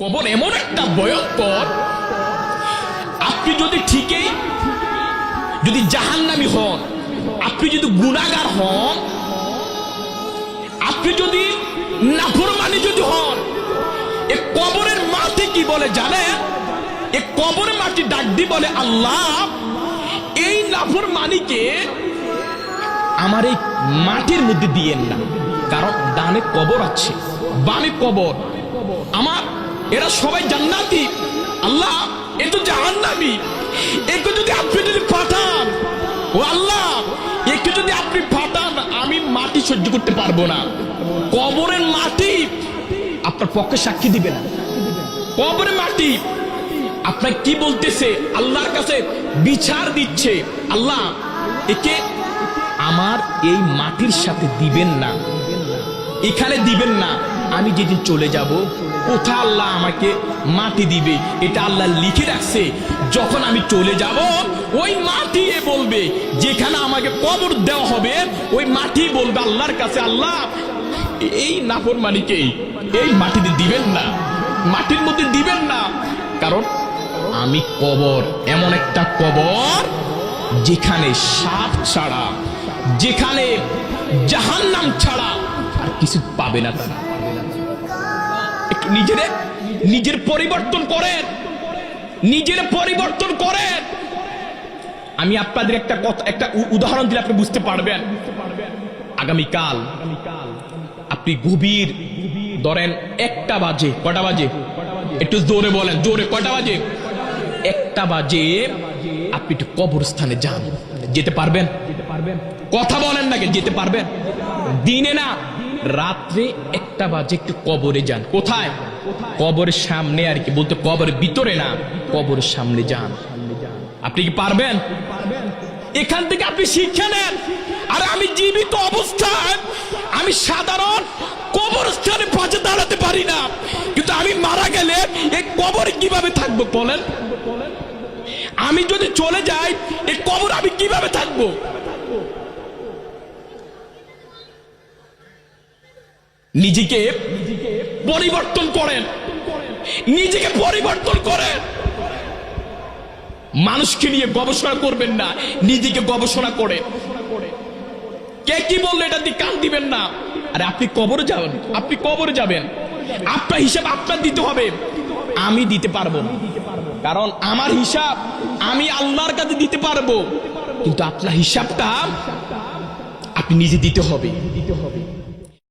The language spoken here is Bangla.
কবর এমন একটা ভয়ঙ্কর, আপনি যদি ঠিকই যদি জাহান্নামী হন, আপনি যদি গুনাহগার হন, আপনি যদি নাফরমানি যদি হন, এ কবরের মাটি কি বলে জানেন? এ কবরের মাটি ডাক দিয়ে বলে, আল্লাহ এই নাফরমানিকে আমার এই মাটির মধ্যে দিয়েন না, কারণ ডানে কবর আছে, বামে কবর, আমার এরা সবাই জান্নাতি, আল্লাহ এ তো জাহান্নামী, একে যদি আপনি যদি পাঠান, ও আল্লাহ একে যদি আপনি পাঠান, আমি মাটি সহ্য করতে পারবো না। কবরের মাটি আপনার পক্ষে সাক্ষী দিবে না। কবরের মাটি আপনার কি বলতেছে? আল্লাহর কাছে বিচার দিচ্ছে, আল্লাহ একে আমার এই মাটির সাথে দিবেন না, এখানে দিবেন না। আমি যেদিন চলে যাব, কোথায় আল্লাহ আমাকে মাটি দিবে এটা আল্লাহ লিখে রাখছে। যখন আমি চলে যাব, ওই মাটি বলবে, যেখানে আমাকে কবর দেওয়া হবে, ওই মাটি বলবে আল্লাহর কাছে, আল্লাহ এই নাফরমানিকে এই মাটিতে দিবেন না, মাটির মধ্যে দিবেন না, কারণ আমি কবর এমন একটা কবর যেখানে সাপ ছাড়া, যেখানে জাহান্নাম ছাড়া আর কিছু পাবে না। তারা একটু নিজের পরিবর্তন করেন, নিজের পরিবর্তন করেন। আমি আপনাদের একটা উদাহরণ দিলে আপনি বুঝতে পারবেন। আগামীকাল আপনি গভীর ধরেন 1টা বাজে, কটা বাজে একটু জোরে বলেন, জোরে কটা বাজে? 1টা বাজে আপনি একটু কবরস্থানে যান, যেতে পারবেন? কথা বলেন নাকি, যেতে পারবেন? দিনে না, রাত্রে 1টা বাজে একটু কবরে যান। কোথায়? কবরের সামনে আর কি, বলতে কবরের ভিতরে না, কবরের সামনে যান। আপনি কি পারবেন? এখান থেকে আপনি শিক্ষা নেন। আর আমি জীবিত অবস্থায় আমি সাধারণ কবরস্থানে পাশে দাঁড়াতে পারি না, কিন্তু আমি মারা গেলে এই কবরে কিভাবে থাকবো বলেন? আমি যদি চলে যাই, এই কবর আমি কিভাবে থাকবো? নিজেকে পরিবর্তন করেন, নিজেকে পরিবর্তন করেন। মানুষকে নিয়ে গবেষণা করবেন না, নিজেকে গবেষণা করে। কে কি বললো এটা দিয়ে কান দিবেন না। আরে আপনি কবরে যাবেন, আপনি কবরে যাবেন, আপনার হিসাব আপনার দিতে হবে, আমি দিতে পারবো না। কারণ আমার হিসাব আমি আল্লাহর কাছে দিতে পারবো, কিন্তু আপনার হিসাবটা আপনি নিজে দিতে হবে।